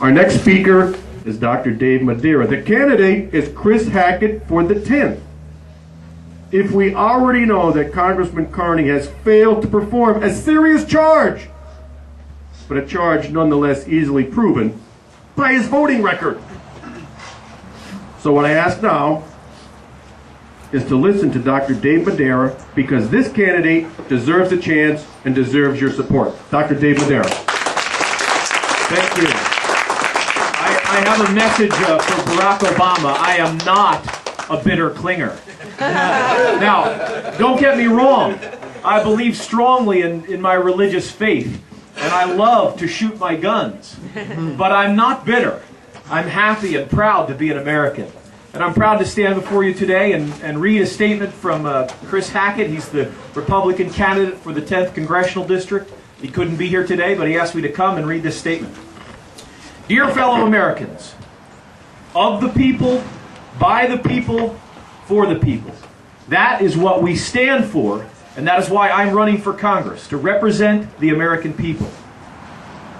Our next speaker is Dr. Dave Medarra. The candidate is Chris Hackett for the 10th. If we already know that Congressman Carney has failed to perform a serious charge, but a charge nonetheless easily proven by his voting record. So what I ask now is to listen to Dr. Dave Medarra, because this candidate deserves a chance and deserves your support. Dr. Dave Medarra. Thank you. I have a message for Barack Obama. I am not a bitter clinger. Now, don't get me wrong. I believe strongly in my religious faith, and I love to shoot my guns. But I'm not bitter. I'm happy and proud to be an American. And I'm proud to stand before you today and read a statement from Chris Hackett. He's the Republican candidate for the 10th Congressional District. He couldn't be here today, but he asked me to come and read this statement. Dear fellow Americans, of the people, by the people, for the people. That is what we stand for, and that is why I'm running for Congress, to represent the American people.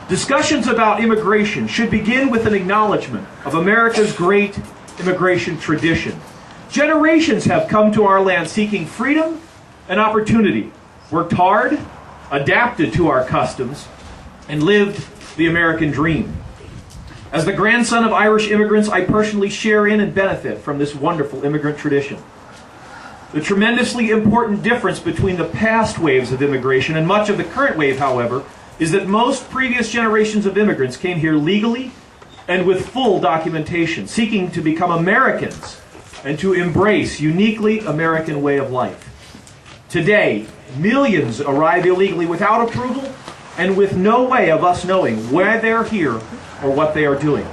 Discussions about immigration should begin with an acknowledgement of America's great immigration tradition. Generations have come to our land seeking freedom and opportunity, worked hard, adapted to our customs, and lived the American dream. As the grandson of Irish immigrants, I personally share in and benefit from this wonderful immigrant tradition. The tremendously important difference between the past waves of immigration and much of the current wave, however, is that most previous generations of immigrants came here legally and with full documentation, seeking to become Americans and to embrace uniquely American way of life. Today, millions arrive illegally without approval and with no way of us knowing where they're here or what they are doing.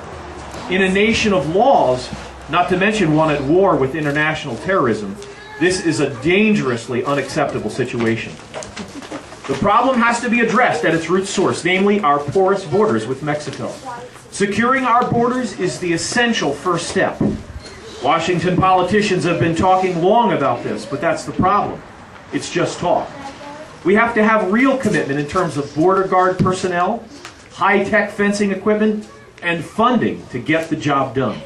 In a nation of laws, not to mention one at war with international terrorism, this is a dangerously unacceptable situation. The problem has to be addressed at its root source, namely our porous borders with Mexico. Securing our borders is the essential first step. Washington politicians have been talking long about this, but that's the problem. It's just talk. We have to have real commitment in terms of border guard personnel, high-tech fencing equipment, and funding to get the job done.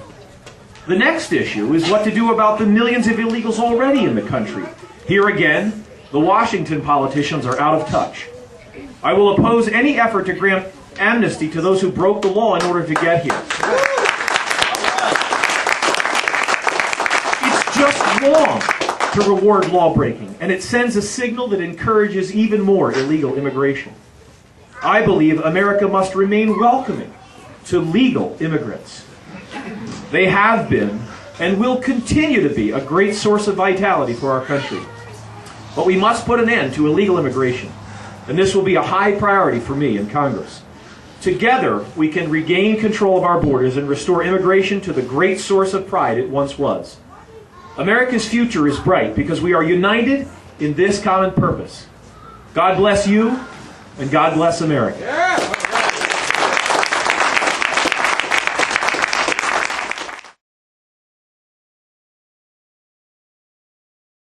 The next issue is what to do about the millions of illegals already in the country. Here again, the Washington politicians are out of touch. I will oppose any effort to grant amnesty to those who broke the law in order to get here. It's just wrong to reward lawbreaking, and it sends a signal that encourages even more illegal immigration. I believe America must remain welcoming to legal immigrants. They have been and will continue to be a great source of vitality for our country. But we must put an end to illegal immigration, and this will be a high priority for me in Congress. Together, we can regain control of our borders and restore immigration to the great source of pride it once was. America's future is bright because we are united in this common purpose. God bless you, and God bless America.